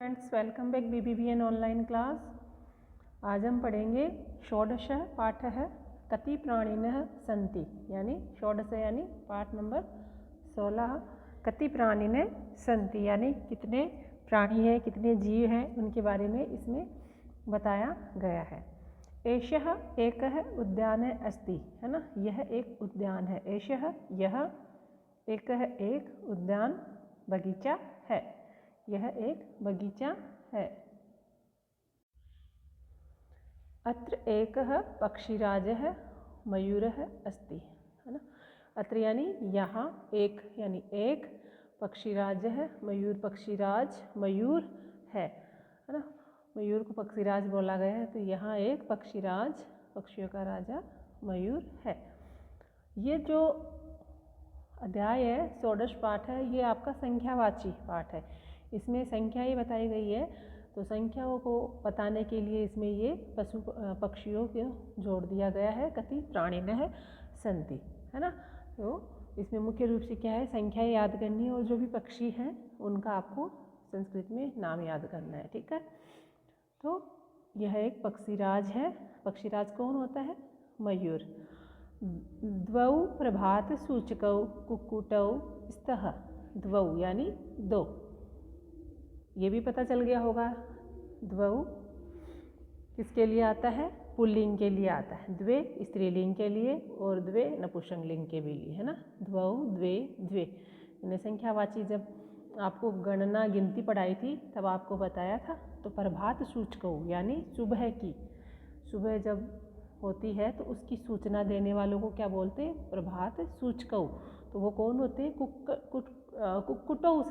Friends, welcome back BBBN online class. आज हम पढ़ेंगे षोडश पाठ है कति प्राणिनः सन्ति, यानी षोडश यानी पाठ नंबर 16। कति प्राणिनः सन्ति यानी कितने प्राणी हैं, कितने जीव हैं, उनके बारे में इसमें बताया गया है। एषः एकः उद्यानः अस्ति, है ना, यह एक उद्यान है। एषः यह, एकः एक, उद्यान बगीचा है, यह एक बगीचा है। अत्र एकः पक्षीराजः मयूरः अस्ति, है ना। अत्र यानी यहाँ, एक यानी एक, पक्षीराजः मयूर, पक्षीराज मयूर है ना। मयूर को पक्षीराज बोला गया है, तो यहाँ एक पक्षीराज, पक्षियों का राजा मयूर है। ये जो अध्याय है, षोडश पाठ है, ये आपका संख्यावाची पाठ है। इसमें संख्या ही बताई गई है, तो संख्याओं को बताने के लिए इसमें ये पशु पक्षियों को जोड़ दिया गया है। कति प्राणिनः सन्ति, है ना। तो इसमें मुख्य रूप से क्या है, संख्या याद करनी है और जो भी पक्षी हैं उनका आपको संस्कृत में नाम याद करना है, ठीक है। तो यह एक पक्षीराज है। पक्षीराज कौन होता है? मयूर। द्वौ प्रभात सूचकौ कुक्कुटौ स्तः, द्वौ यानी दो, ये भी पता चल गया होगा। द्वौ किसके लिए आता है? पुल्लिंग के लिए आता है। द्वे स्त्रीलिंग के लिए और द्वे नपुंसकलिंग के भी लिए, है ना। द्वौ, द्वे, द्वे यानी संख्यावाची। जब आपको गणना गिनती पढ़ाई थी तब आपको बताया था। तो प्रभात सूचकौ यानी सुबह की, सुबह जब होती है तो उसकी सूचना देने वालों को क्या बोलते हैं? प्रभात सूचकौ। तो वो कौन होते हैं? कुक्कुटौ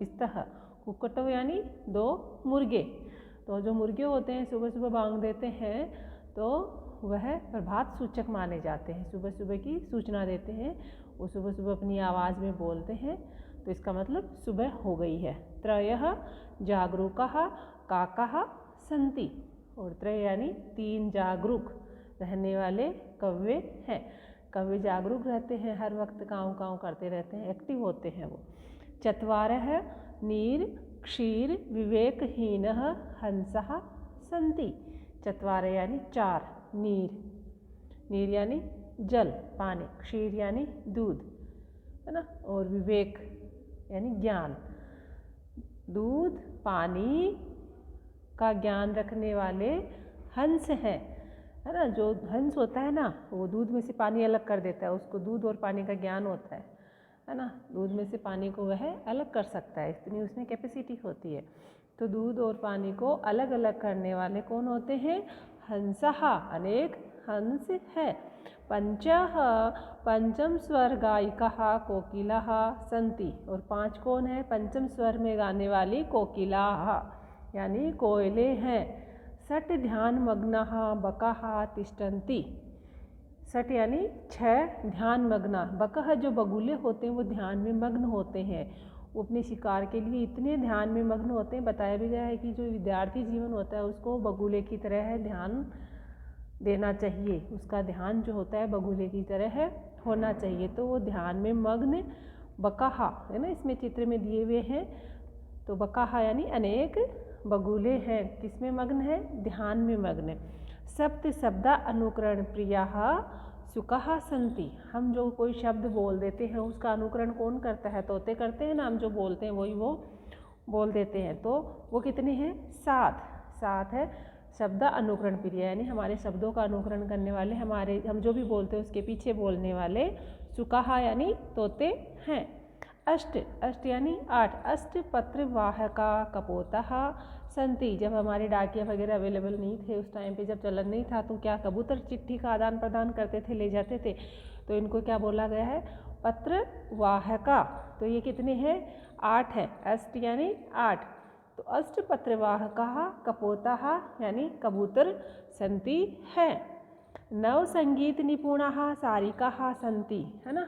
स्तः, कुक्कुटौ यानी दो मुर्गे। तो जो मुर्गे होते हैं सुबह सुबह बांग देते हैं, तो वह प्रभात सूचक माने जाते हैं, सुबह सुबह की सूचना देते हैं। वो सुबह सुबह अपनी आवाज़ में बोलते हैं, तो इसका मतलब सुबह हो गई है। त्रयः जागरूकाः काकाः सन्ति, और त्रय यानी तीन, जागरूक रहने वाले कौवे हैं। कौवे जागरूक रहते हैं, हर वक्त काँव काँव करते रहते हैं, एक्टिव होते हैं वो। चत्वारः नीर क्षीर विवेकहीनः हंसः सन्ति, चत्वार यानी चार, नीर, नीर यानी जल, पानी, क्षीर यानी दूध, है ना, और विवेक यानी ज्ञान। दूध पानी का ज्ञान रखने वाले हंस हैं, है ना। जो हंस होता है ना, वो दूध में से पानी अलग कर देता है, उसको दूध और पानी का ज्ञान होता है ना। दूध में से पानी को वह अलग कर सकता है, इतनी उसमें कैपेसिटी होती है। तो दूध और पानी को अलग अलग करने वाले कौन होते हैं? हंसः, अनेक हंस है। पंचः पंचम स्वर गायिकाः कोकिलाः सन्ति, और पांच कौन है? पंचम स्वर में गाने वाली कोकिलाः यानी कोयले हैं। षट् ध्यानमग्नाः बकाः तिष्ठन्ति, षट यानी छह, ध्यान मग्ना, बकह जो बगुले होते हैं वो ध्यान में मग्न होते हैं। वो अपने शिकार के लिए इतने ध्यान में मग्न होते हैं। बताया भी गया है कि जो विद्यार्थी जीवन होता है उसको बगुले की तरह ध्यान देना चाहिए, उसका ध्यान जो होता है बगुले की तरह होना चाहिए। तो वो ध्यान में मग्न बकाहा, है ना, इसमें चित्र में दिए हुए हैं। तो बकाहा यानी अनेक बगुले हैं, किसमें मग्न है? ध्यान में मग्न। सप्त शब्दा अनुकरण प्रियाः सुकाः सन्ति, हम जो कोई शब्द बोल देते हैं उसका अनुकरण कौन करता है? तोते करते हैं ना, हम जो बोलते हैं वही वो बोल देते हैं। तो वो कितने हैं? सात, सात है। शब्द अनुकरण प्रिय यानी हमारे शब्दों का अनुकरण करने वाले, हमारे हम जो भी बोलते हैं उसके पीछे बोलने वाले सुकाः यानी तोते हैं। अष्ट, अष्ट यानी आठ, अष्ट पत्र वाहका कपोतः सन्ति, जब हमारे डाकिया वगैरह अवेलेबल नहीं थे उस टाइम पे, जब चलन नहीं था, तो क्या कबूतर चिट्ठी का आदान प्रदान करते थे, ले जाते थे। तो इनको क्या बोला गया है? पत्र वाहका। तो ये कितने हैं? आठ है। अष्ट यानी आठ। तो अष्ट पत्र वाहकाः कपोतः यानी कबूतर सन्ति है। नव संगीत निपुणाः सारिकाः सन्ति, है ना।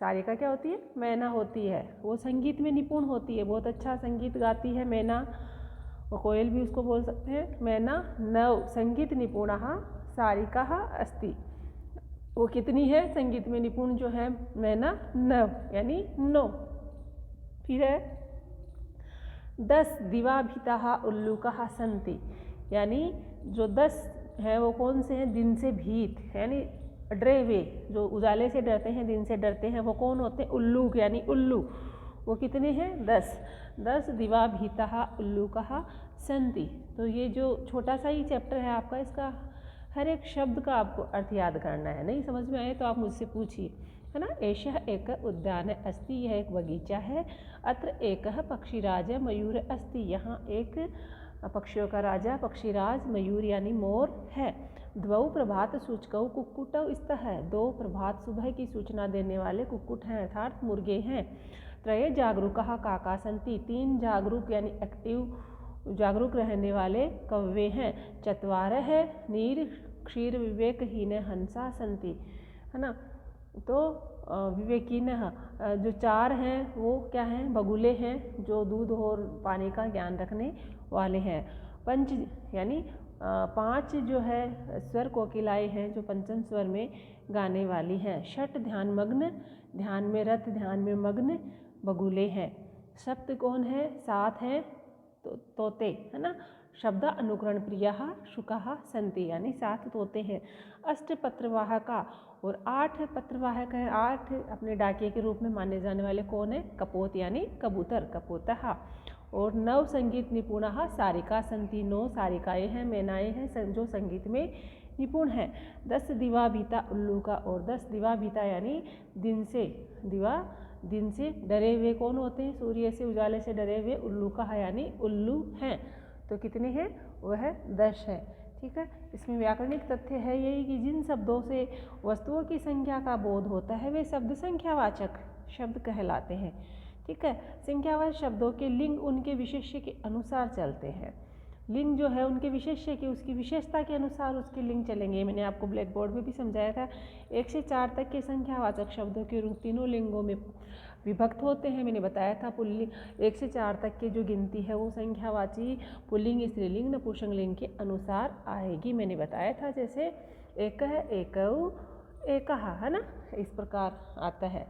सारिका क्या होती है? मैना होती है, वो संगीत में निपुण होती है, बहुत अच्छा संगीत गाती है मैना, और कोयल भी उसको बोल सकते हैं मैना। नव संगीत निपुणाः सारिकाः अस्ति, वो कितनी है संगीत में निपुण जो है? मैना नव यानी 9। फिर है 10 दिवाभिताः उल्लूकाः सन्ति, यानी जो 10 हैं वो कौन से हैं? दिन से भीत यानी डरे हुए, जो उजाले से डरते हैं, दिन से डरते हैं, वो कौन होते हैं? उल्लूक यानी उल्लू। वो कितने हैं? 10 दिवाभिताः उल्लूकाः सन्ति। तो ये जो छोटा सा ही चैप्टर है आपका, इसका हर एक शब्द का आपको अर्थ याद करना है। नहीं समझ में आए तो आप मुझसे पूछिए, है ना। एषः एक उद्यान अस्ति, यह एक बगीचा है। अत्र एकः पक्षीराज मयूर अस्ति, यहाँ एक पक्षियों का राजा पक्षीराज मयूर यानी मोर है। द्वौ प्रभात सूचकौ कुक्कुटौ स्तः, 2 प्रभात सुबह की सूचना देने वाले कुक्कुट हैं अर्थात मुर्गे हैं। त्रये जागरूकाः काका सन्ति, 3 जागरूक यानी एक्टिव जागरूक रहने वाले कौवे हैं। चत्वारः नीर क्षीर विवेकहीन हंसा सन्ति, है ना। तो विवेकीन जो 4 हैं वो क्या हैं? बगुले हैं, जो दूध और पानी का ज्ञान रखने वाले हैं। पंच यानी 5 जो है स्वर कोकिलाएँ हैं, जो पंचम स्वर में गाने वाली हैं। षट ध्यानमग्न, ध्यान में रत, ध्यान में मग्न बगुले हैं। सप्त कौन है? 7 हैं तोते, है ना। शब्द अनुकरण प्रियः शुकाः सन्ति, यानी 7 तोते हैं। अष्ट पत्रवाहका, और 8 पत्रवाहक है। 8 अपने डाकिये के रूप में माने जाने वाले कौन है? कपोत यानी कबूतर, कपोतः। और 9 संगीत निपुणः सारिका सन्ति, 9 सारिकाएँ हैं, मैनाएँ हैं जो संगीत में निपुण हैं। 10 दिवाभिता उल्लूका, और 10 दिवाभिता यानी दिन से, दिवा दिन से डरे हुए कौन होते हैं? सूर्य से उजाले से डरे हुए उल्लूका यानी उल्लू हैं। तो कितने हैं? वह 10 है। ठीक है। इसमें व्याकरणिक तथ्य है यही कि जिन शब्दों से वस्तुओं की संख्या का बोध होता है वे शब्द संख्यावाचक शब्द कहलाते हैं। ठीक है। संख्यावाचक शब्दों के लिंग उनके विशेष्य के अनुसार चलते हैं। लिंग जो है उनके विशेष्य के, उसकी विशेषता के अनुसार उसके लिंग चलेंगे। मैंने आपको ब्लैक बोर्ड में भी समझाया था। 1 से 4 तक के संख्यावाचक शब्दों के रूप तीनों लिंगों में विभक्त होते हैं। मैंने बताया था पुल्लिंग 1 से 4 तक की जो गिनती है वो संख्यावाची पुल्लिंग, स्त्रीलिंग, नपुंसक लिंग के अनुसार आएगी। मैंने बताया था जैसे एकः, एकौ, एकः, है ना, इस प्रकार आता है।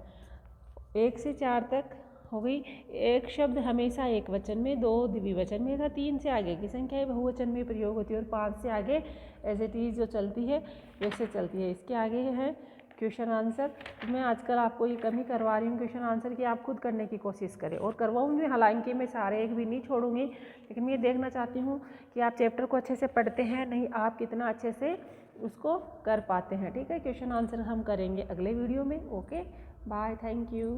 1 से 4 तक हो गई। एक शब्द हमेशा एक वचन में, 2 द्विवचन में था। 3 से आगे की संख्या बहुवचन में प्रयोग होती है, और 5 से आगे एज इट इज जो चलती है वैसे चलती है। इसके आगे है क्वेश्चन आंसर। मैं आजकल आपको ये कमी करवा रही हूँ क्वेश्चन आंसर की, आप खुद करने की कोशिश करें और करवाऊँगी। हालांकि मैं सारे एक भी नहीं छोड़ूंगी, लेकिन मैं ये देखना चाहती हूँ कि आप चैप्टर को अच्छे से पढ़ते हैं, नहीं आप कितना अच्छे से उसको कर पाते हैं। ठीक है। क्वेश्चन आंसर हम करेंगे अगले वीडियो में। Okay, bye, thank you.